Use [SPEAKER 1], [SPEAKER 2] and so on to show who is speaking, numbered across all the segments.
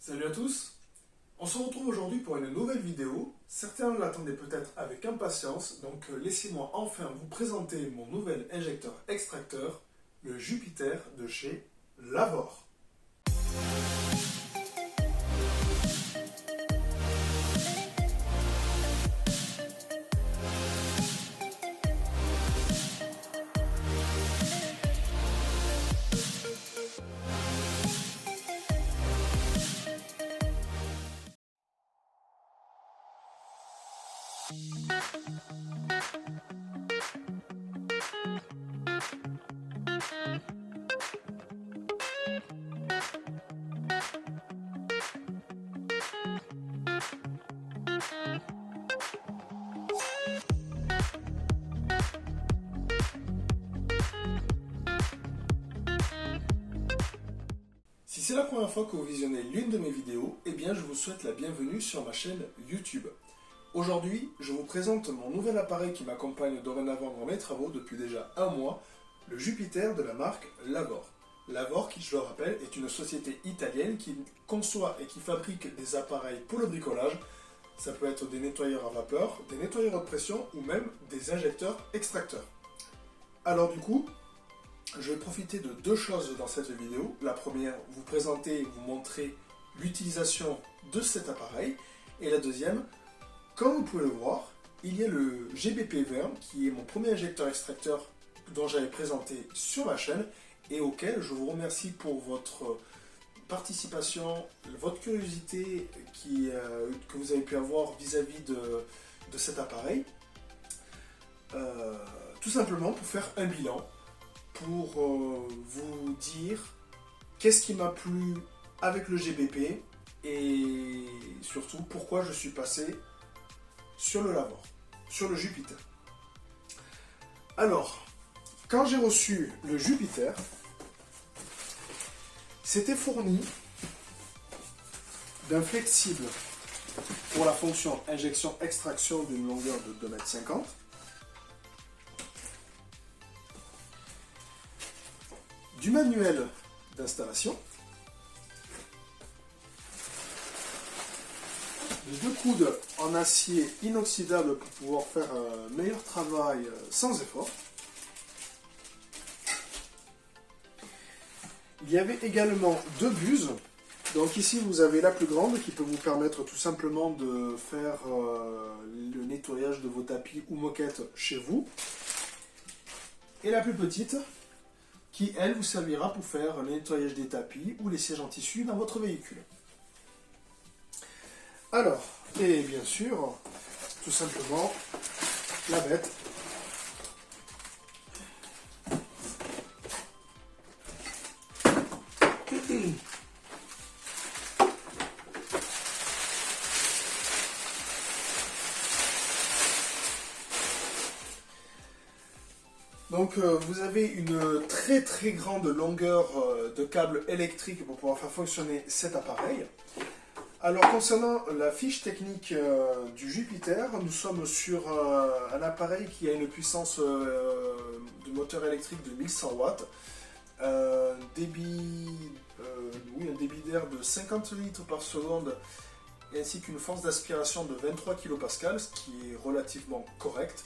[SPEAKER 1] Salut à tous. On se retrouve aujourd'hui pour une nouvelle vidéo. Certains l'attendaient peut-être avec impatience, donc laissez-moi enfin vous présenter mon nouvel injecteur extracteur, le Jupiter de chez Lavor. Si c'est la première fois que vous visionnez l'une de mes vidéos, eh bien je vous souhaite la bienvenue sur ma chaîne YouTube. Aujourd'hui, je vous présente mon nouvel appareil qui m'accompagne dorénavant dans mes travaux depuis déjà un mois, le Jupiter de la marque Lavor. Lavor, qui je le rappelle, est une société italienne qui conçoit et qui fabrique des appareils pour le bricolage. Ça peut être des nettoyeurs à vapeur, des nettoyeurs de pression ou même des injecteurs extracteurs. Alors du coup, je vais profiter de deux choses dans cette vidéo. La première, vous présenter et vous montrer l'utilisation de cet appareil. Et la deuxième, comme vous pouvez le voir, il y a le GBP20 qui est mon premier injecteur extracteur dont j'avais présenté sur ma chaîne et auquel je vous remercie pour votre participation, votre curiosité que vous avez pu avoir vis-à-vis de cet appareil. Tout simplement pour faire un bilan, pour vous dire qu'est-ce qui m'a plu avec le GBP et surtout pourquoi je suis passé sur le Lavor, sur le Jupiter. Alors, quand j'ai reçu le Jupiter, c'était fourni d'un flexible pour la fonction injection-extraction d'une longueur de 2,50 m. Du manuel d'installation, de deux coudes en acier inoxydable pour pouvoir faire un meilleur travail sans effort. Il y avait également deux buses. Donc ici vous avez la plus grande qui peut vous permettre tout simplement de faire le nettoyage de vos tapis ou moquettes chez vous. Et la plus petite qui, elle, vous servira pour faire le nettoyage des tapis ou les sièges en tissu dans votre véhicule. Alors, et bien sûr, tout simplement, la bête. Donc vous avez une très grande longueur de câble électrique pour pouvoir faire fonctionner cet appareil. Alors concernant la fiche technique du Jupiter, nous sommes sur un appareil qui a une puissance de moteur électrique de 1100 watts, un débit d'air de 50 litres par seconde ainsi qu'une force d'aspiration de 23 kPa, ce qui est relativement correct.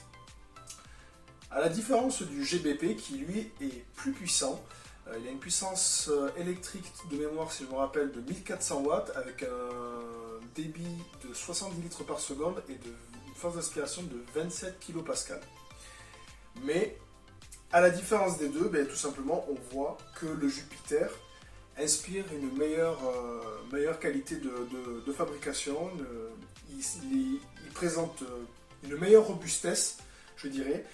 [SPEAKER 1] À la différence du GBP qui lui est plus puissant, il a une puissance électrique de mémoire, si je me rappelle, de 1400 watts avec un débit de 70 litres par seconde et une force d'aspiration de 27 kPa. Mais à la différence des deux, tout simplement on voit que le Jupiter inspire une meilleure qualité de fabrication, il présente une meilleure robustesse, je dirais.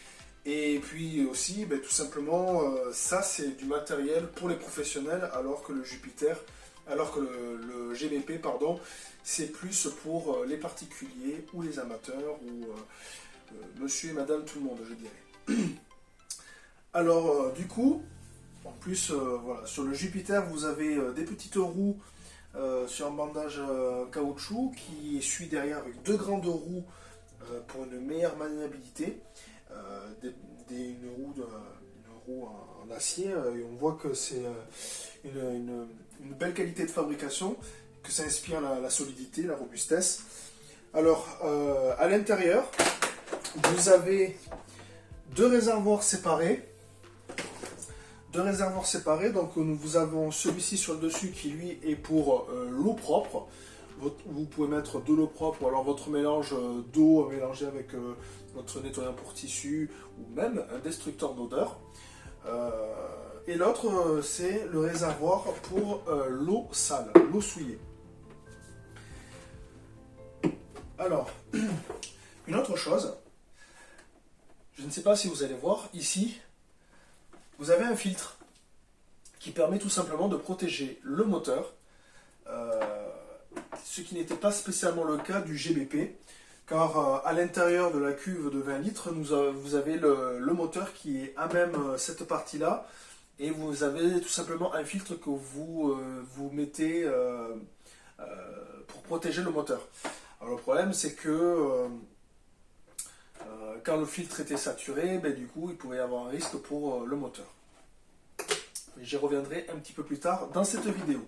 [SPEAKER 1] Et puis aussi, tout simplement, ça c'est du matériel pour les professionnels, alors que le GBP, pardon, c'est plus pour les particuliers ou les amateurs, ou monsieur et madame tout le monde, je dirais. Alors, du coup, en plus, voilà, sur le Jupiter, vous avez des petites roues sur un bandage caoutchouc qui suit derrière avec deux grandes roues pour une meilleure maniabilité. Une roue en acier et on voit que c'est une belle qualité de fabrication que ça inspire la solidité, la robustesse. Alors, à l'intérieur, vous avez deux réservoirs séparés. Donc nous avons celui-ci sur le dessus qui lui est pour l'eau propre. Vous pouvez mettre de l'eau propre ou alors votre mélange d'eau mélangé avec votre nettoyant pour tissu ou même un destructeur d'odeur. Et l'autre, c'est le réservoir pour l'eau sale, l'eau souillée. Alors, une autre chose, je ne sais pas si vous allez voir, ici, vous avez un filtre qui permet tout simplement de protéger le moteur, ce qui n'était pas spécialement le cas du GBP, car à l'intérieur de la cuve de 20 litres, vous avez le moteur qui est à même cette partie-là, et vous avez tout simplement un filtre que vous mettez pour protéger le moteur. Alors le problème, c'est que quand le filtre était saturé, du coup, il pouvait y avoir un risque pour le moteur. J'y reviendrai un petit peu plus tard dans cette vidéo.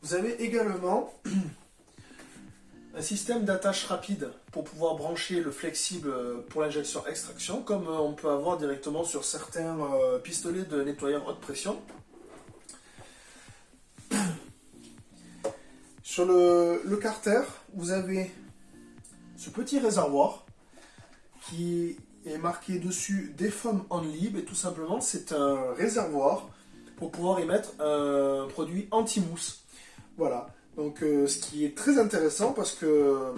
[SPEAKER 1] Vous avez également un système d'attache rapide pour pouvoir brancher le flexible pour l'injection extraction, comme on peut avoir directement sur certains pistolets de nettoyeur haute pression. Sur le carter, vous avez ce petit réservoir qui est marqué dessus Defoam Only, et tout simplement c'est un réservoir pour pouvoir y mettre un produit anti-mousse. Voilà, donc ce qui est très intéressant parce que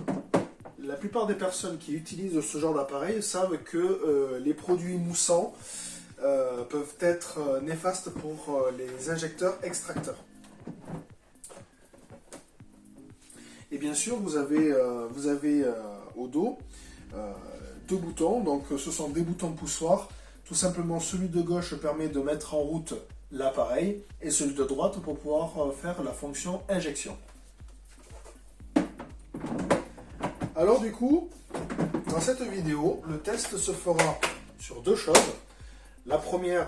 [SPEAKER 1] la plupart des personnes qui utilisent ce genre d'appareil savent que les produits moussants peuvent être néfastes pour les injecteurs extracteurs. Et bien sûr, vous avez au dos deux boutons, donc ce sont des boutons poussoirs. Tout simplement, celui de gauche permet de mettre en route l'appareil et celui de droite pour pouvoir faire la fonction injection. Alors du coup, dans cette vidéo, le test se fera sur deux choses. La première,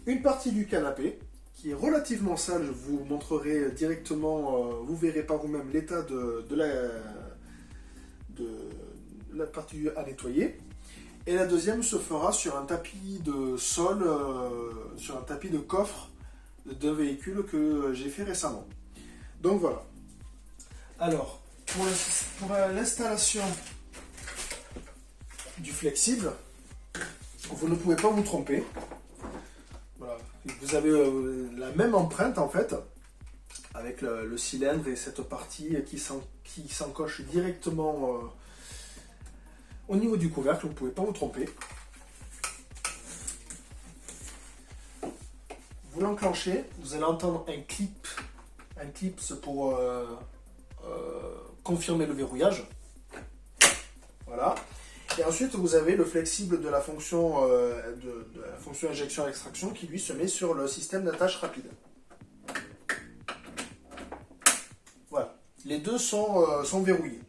[SPEAKER 1] une partie du canapé, qui est relativement sale, je vous montrerai directement, vous verrez par vous-même l'état de la partie à nettoyer. Et la deuxième se fera sur un tapis de sol, sur un tapis de coffre d'un véhicule que j'ai fait récemment. Donc voilà. Alors, pour l'installation du flexible, vous ne pouvez pas vous tromper. Voilà. Vous avez la même empreinte en fait, avec le cylindre et cette partie qui s'encoche directement au niveau du couvercle, vous ne pouvez pas vous tromper. Vous l'enclenchez, vous allez entendre un clip pour confirmer le verrouillage. Voilà. Et ensuite, vous avez le flexible de la fonction, injection-extraction qui lui se met sur le système d'attache rapide. Voilà. Les deux sont verrouillés.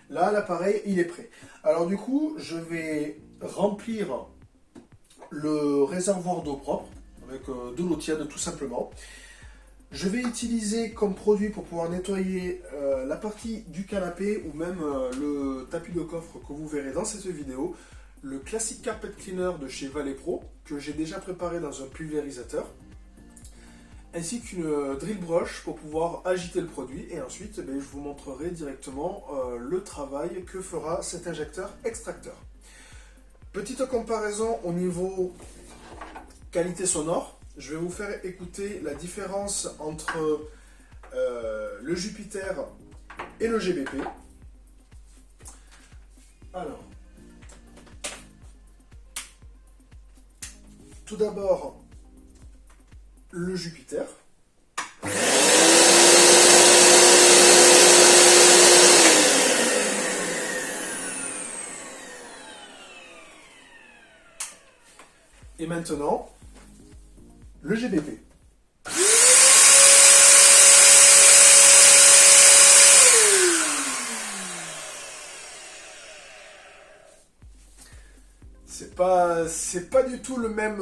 [SPEAKER 1] Là, l'appareil, il est prêt. Alors du coup, je vais remplir le réservoir d'eau propre avec de l'eau tiède tout simplement. Je vais utiliser comme produit pour pouvoir nettoyer la partie du canapé ou même le tapis de coffre que vous verrez dans cette vidéo, le Classic Carpet Cleaner de chez Vallepro que j'ai déjà préparé dans un pulvérisateur, ainsi qu'une drill brush pour pouvoir agiter le produit, et ensuite je vous montrerai directement le travail que fera cet injecteur extracteur. Petite comparaison au niveau qualité sonore. Je vais vous faire écouter la différence entre le Jupiter et le GBP. Alors, tout d'abord, le Jupiter. Et maintenant, le GBP. C'est pas du tout le même,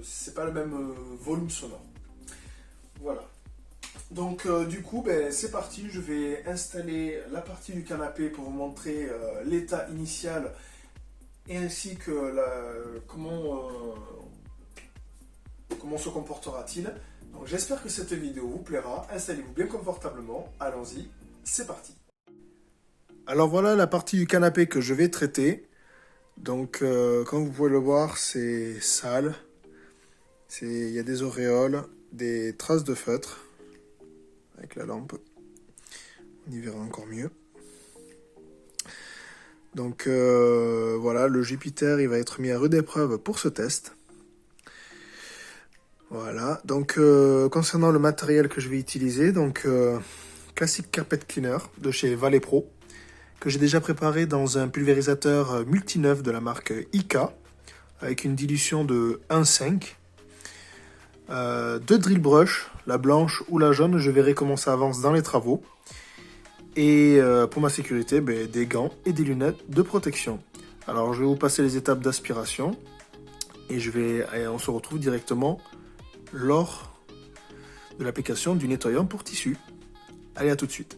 [SPEAKER 1] c'est pas le même volume sonore. Voilà. Donc du coup, c'est parti, je vais installer la partie du canapé pour vous montrer l'état initial et ainsi que comment se comportera-t-il. Donc j'espère que cette vidéo vous plaira, installez-vous bien confortablement, allons-y, c'est parti. Alors voilà la partie du canapé que je vais traiter. Donc comme vous pouvez le voir, c'est sale, il y a des auréoles, des traces de feutre. Avec la lampe, on y verra encore mieux. Donc voilà, le Jupiter il va être mis à rude épreuve pour ce test. Voilà, donc concernant le matériel que je vais utiliser, donc classique carpet cleaner de chez Valet Pro, que j'ai déjà préparé dans un pulvérisateur multineuf de la marque ICA, avec une dilution de 1,5. Deux drill brush, la blanche ou la jaune, je verrai comment ça avance dans les travaux. Et pour ma sécurité, des gants et des lunettes de protection. Alors je vais vous passer les étapes d'aspiration et on se retrouve directement lors de l'application du nettoyant pour tissu. Allez, à tout de suite.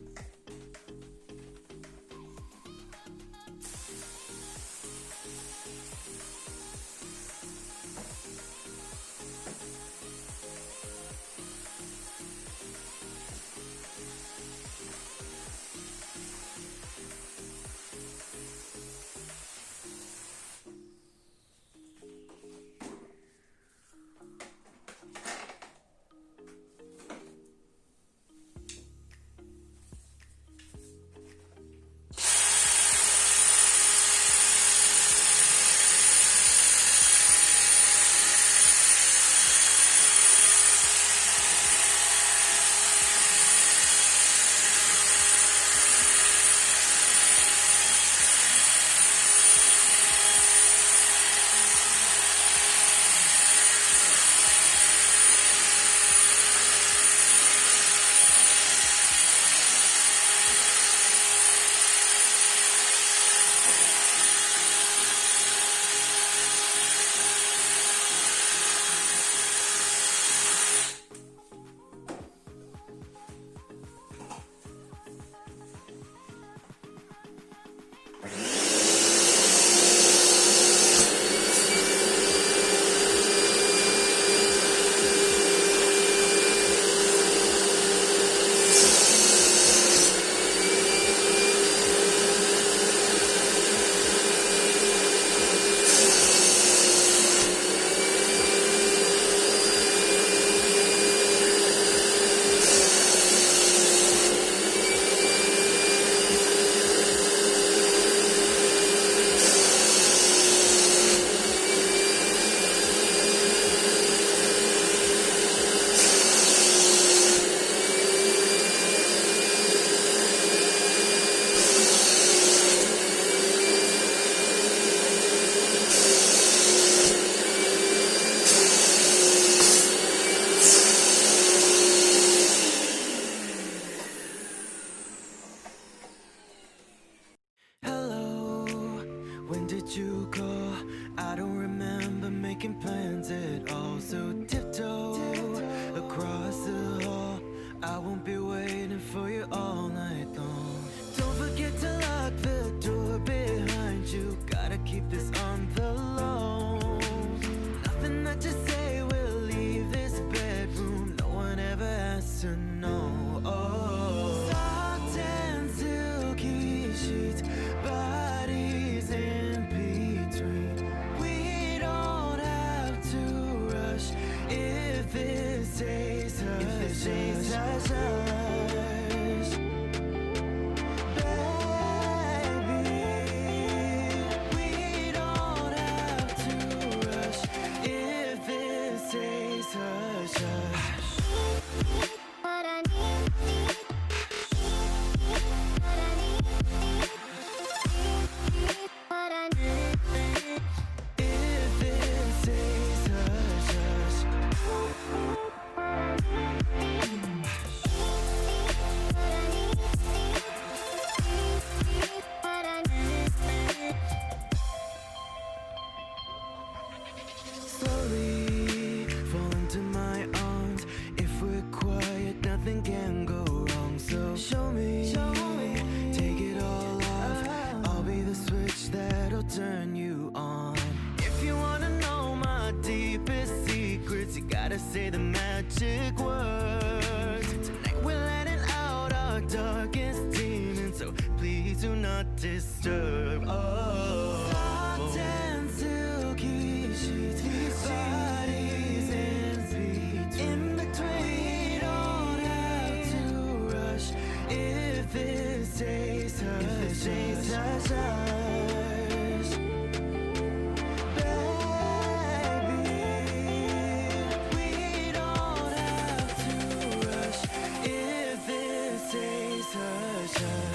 [SPEAKER 2] When did you go? I don't remember making plans at all. So tiptoe across the hall. I won't be waiting for you all night long. Don't forget to lock the door behind you. Gotta keep this on the low. Nothing that you say will leave this bedroom. No one ever has to know. Oh, soft and silky sheets, bodies in between. We don't have to rush if it stays hush, hush, hush. Baby, we don't have to rush if it stays hush, hush.
[SPEAKER 3] What I need, what I need.
[SPEAKER 2] If it stays hush, hush. the magic words. Tonight we're letting out our darkest demons, so please do not disturb. Oh, soft and silky sheets, bodies in between. We don't have to rush if it stays hush, hush, hush. Baby, we don't have to rush if it stays hush, hush.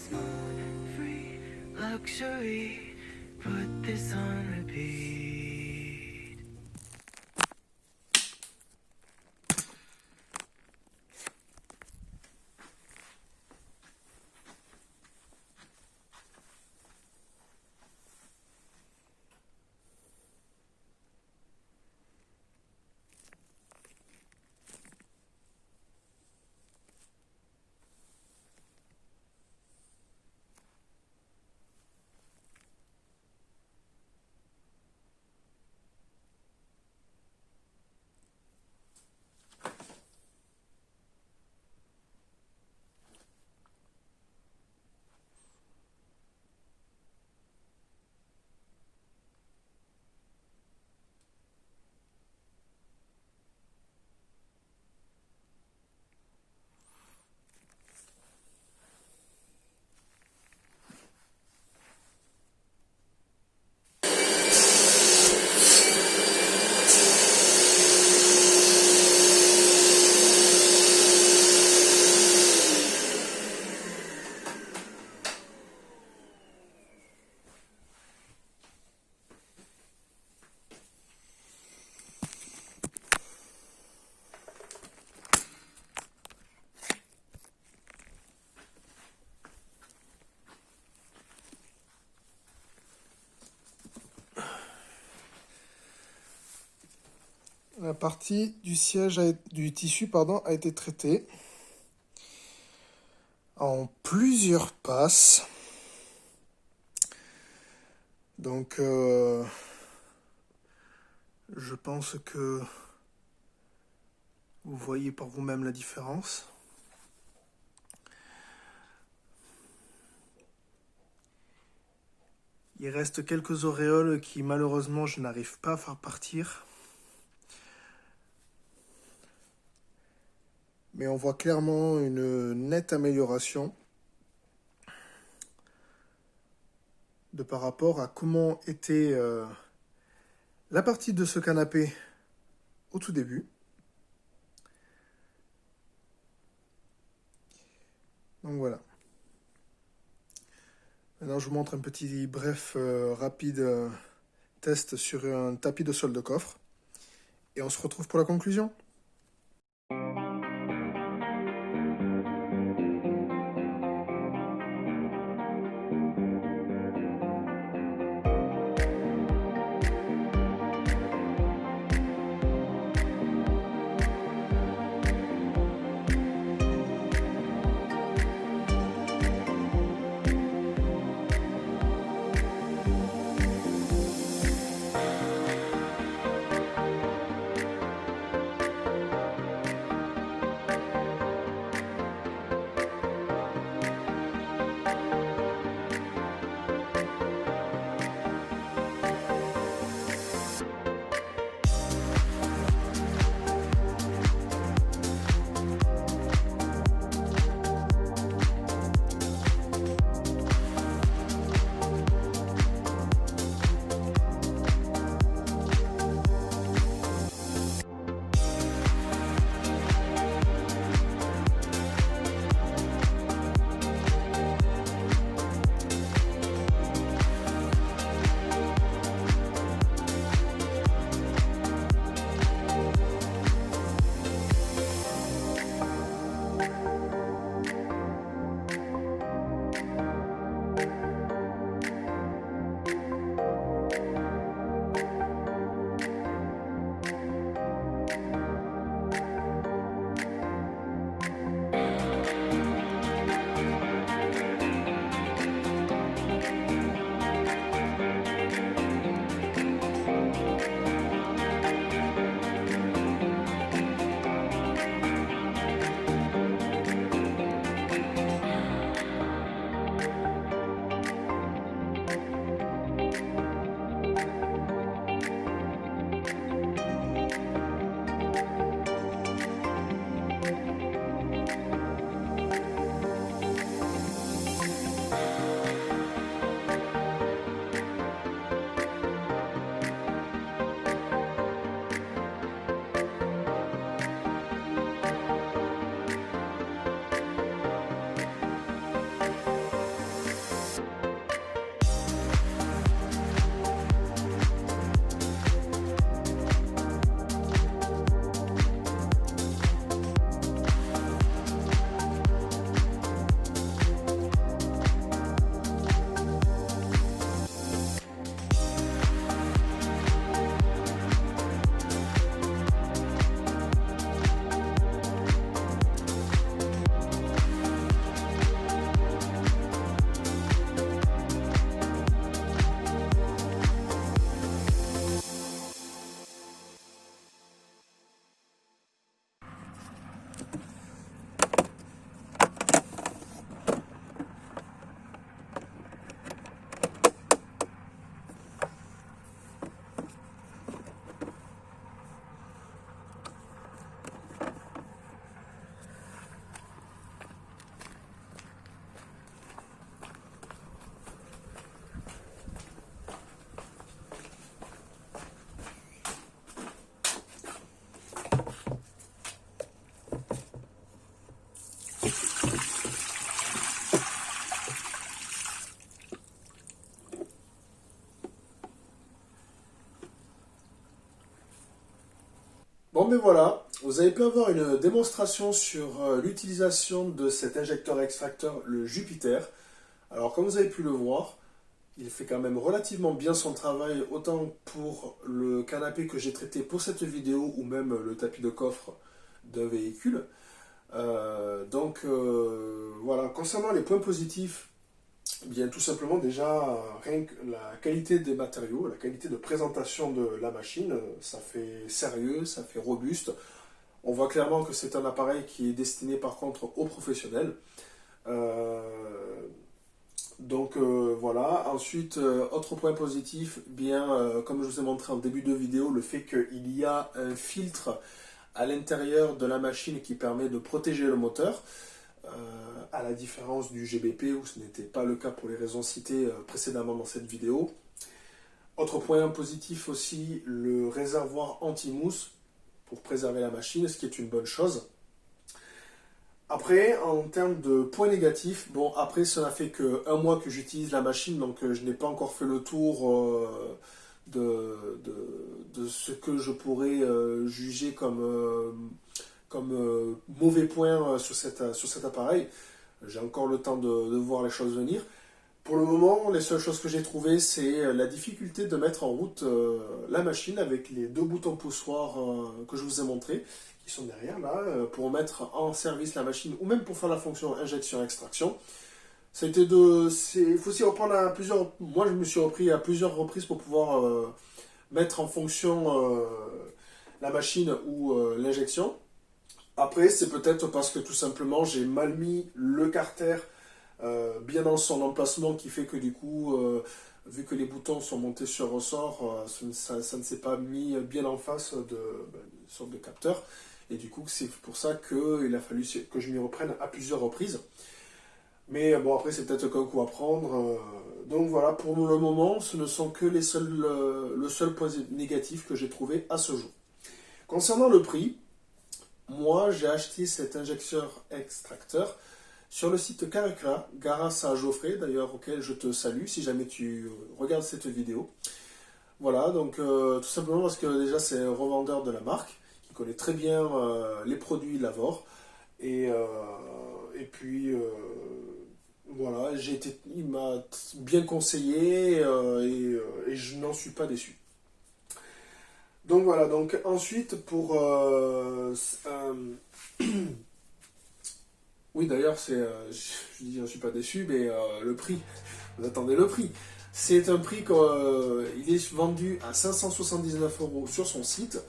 [SPEAKER 2] Smooth, free, luxury. Put this on repeat.
[SPEAKER 1] La partie du siège du tissu a été traitée en plusieurs passes. Donc je pense que vous voyez par vous-même la différence. Il reste quelques auréoles qui malheureusement je n'arrive pas à faire partir. Mais on voit clairement une nette amélioration de par rapport à comment était la partie de ce canapé au tout début. Donc voilà. Maintenant je vous montre un petit bref rapide test sur un tapis de sol de coffre. Et on se retrouve pour la conclusion. mais voilà, vous avez pu avoir une démonstration sur l'utilisation de cet injecteur extracteur, le Jupiter. Alors comme vous avez pu le voir, il fait quand même relativement bien son travail, autant pour le canapé que j'ai traité pour cette vidéo, ou même le tapis de coffre d'un véhicule. Voilà, concernant les points positifs, bien tout simplement déjà, rien que la qualité des matériaux, la qualité de présentation de la machine, ça fait sérieux, ça fait robuste. On voit clairement que c'est un appareil qui est destiné par contre aux professionnels. Voilà. Ensuite, autre point positif, bien comme je vous ai montré en début de vidéo, le fait qu'il y a un filtre à l'intérieur de la machine qui permet de protéger le moteur, à la différence du GBP où ce n'était pas le cas pour les raisons citées précédemment dans cette vidéo. Autre point positif aussi, le réservoir anti-mousse pour préserver la machine, ce qui est une bonne chose. Après, en termes de points négatifs, bon, après, ça n'a fait qu'un mois que j'utilise la machine, donc je n'ai pas encore fait le tour de ce que je pourrais juger comme mauvais point sur cet appareil. J'ai encore le temps de voir les choses venir. Pour le moment, les seules choses que j'ai trouvées, c'est la difficulté de mettre en route la machine avec les deux boutons poussoirs que je vous ai montrés, qui sont derrière là, pour mettre en service la machine, ou même pour faire la fonction injection-extraction. Ça a été il faut s'y reprendre à plusieurs... Moi, je me suis repris à plusieurs reprises pour pouvoir mettre en fonction la machine ou l'injection. Après, c'est peut-être parce que tout simplement, j'ai mal mis le carter bien dans son emplacement, qui fait que du coup, vu que les boutons sont montés sur ressort, ça ne s'est pas mis bien en face d'une sorte de capteur. Et du coup, c'est pour ça qu'il a fallu que je m'y reprenne à plusieurs reprises. Mais bon, après, c'est peut-être qu'un coup à prendre. Donc voilà, pour le moment, ce ne sont que le seul point négatif que j'ai trouvé à ce jour. Concernant le prix, moi, j'ai acheté cet injecteur extracteur sur le site Caricra, grâce à Geoffrey, d'ailleurs, auquel je te salue, si jamais tu regardes cette vidéo. Voilà, donc tout simplement parce que déjà, c'est un revendeur de la marque, qui connaît très bien les produits Lavor. Et puis, voilà, il m'a bien conseillé et je n'en suis pas déçu. Donc voilà, donc ensuite pour... oui d'ailleurs, je dis j'en suis pas déçu, mais le prix, vous attendez le prix. C'est un prix qu'il est vendu à 579 € sur son site,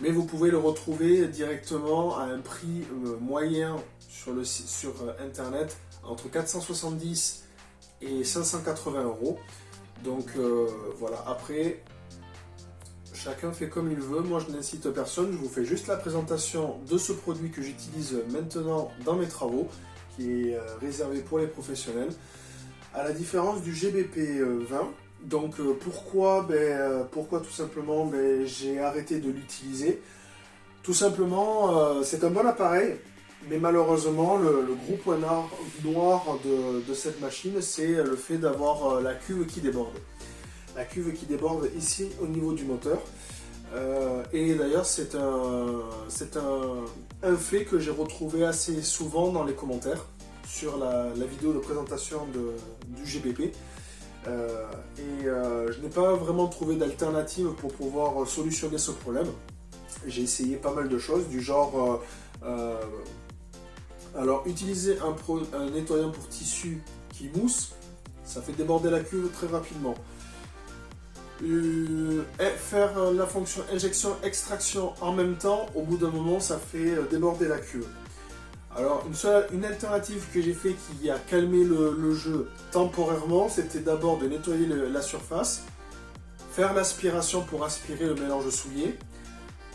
[SPEAKER 1] mais vous pouvez le retrouver directement à un prix moyen sur internet entre 470 et 580 €. Donc voilà, après... Chacun fait comme il veut, moi je n'incite personne, je vous fais juste la présentation de ce produit que j'utilise maintenant dans mes travaux, qui est réservé pour les professionnels, à la différence du GBP 20. Donc pourquoi tout simplement j'ai arrêté de l'utiliser? Tout simplement, c'est un bon appareil, mais malheureusement le gros point noir de cette machine, c'est le fait d'avoir la cuve qui déborde. La cuve qui déborde ici au niveau du moteur. Et d'ailleurs, c'est un fait que j'ai retrouvé assez souvent dans les commentaires sur la vidéo de présentation du GBP. Je n'ai pas vraiment trouvé d'alternative pour pouvoir solutionner ce problème. J'ai essayé pas mal de choses, du genre... alors, utiliser un nettoyant pour tissu qui mousse, ça fait déborder la cuve très rapidement. Faire la fonction injection-extraction en même temps, au bout d'un moment, ça fait déborder la cuve. Alors, une alternative que j'ai fait qui a calmé le jeu temporairement, c'était d'abord de nettoyer la surface, faire l'aspiration pour aspirer le mélange souillé,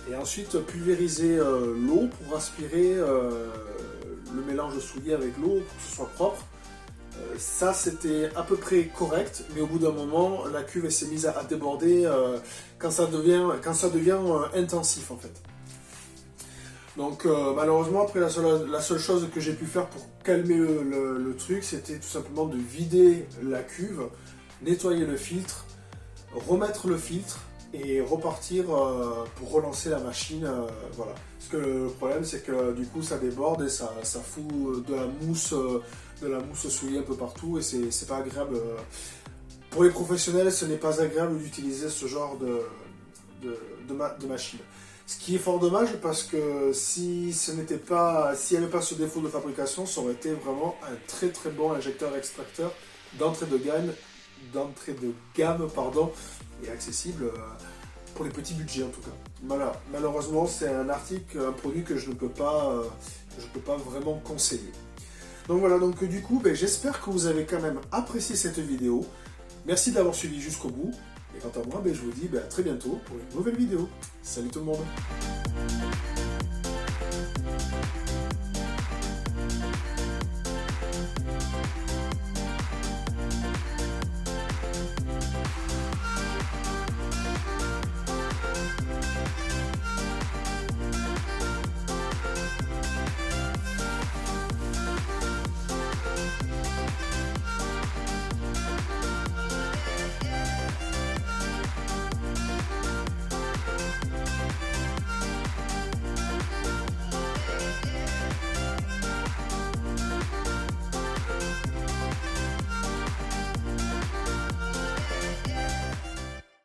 [SPEAKER 1] et ensuite pulvériser l'eau pour aspirer le mélange souillé avec l'eau pour que ce soit propre. Ça c'était à peu près correct, mais au bout d'un moment la cuve s'est mise à déborder quand ça devient intensif en fait. Donc malheureusement après la seule chose que j'ai pu faire pour calmer le truc, c'était tout simplement de vider la cuve, nettoyer le filtre, remettre le filtre et repartir pour relancer la machine. Voilà. Parce que le problème, c'est que du coup, ça déborde et ça fout de la mousse souillée un peu partout et c'est pas agréable. Pour les professionnels, ce n'est pas agréable d'utiliser ce genre de machine. Ce qui est fort dommage parce que s'il n'y avait pas ce défaut de fabrication, ça aurait été vraiment un très très bon injecteur-extracteur d'entrée de gamme, et accessible pour les petits budgets en tout cas. Voilà. Malheureusement, c'est un produit que je ne peux pas vraiment conseiller. Donc voilà, donc du coup, j'espère que vous avez quand même apprécié cette vidéo. Merci d'avoir suivi jusqu'au bout. Et quant à moi, je vous dis à très bientôt pour une nouvelle vidéo. Salut tout le monde!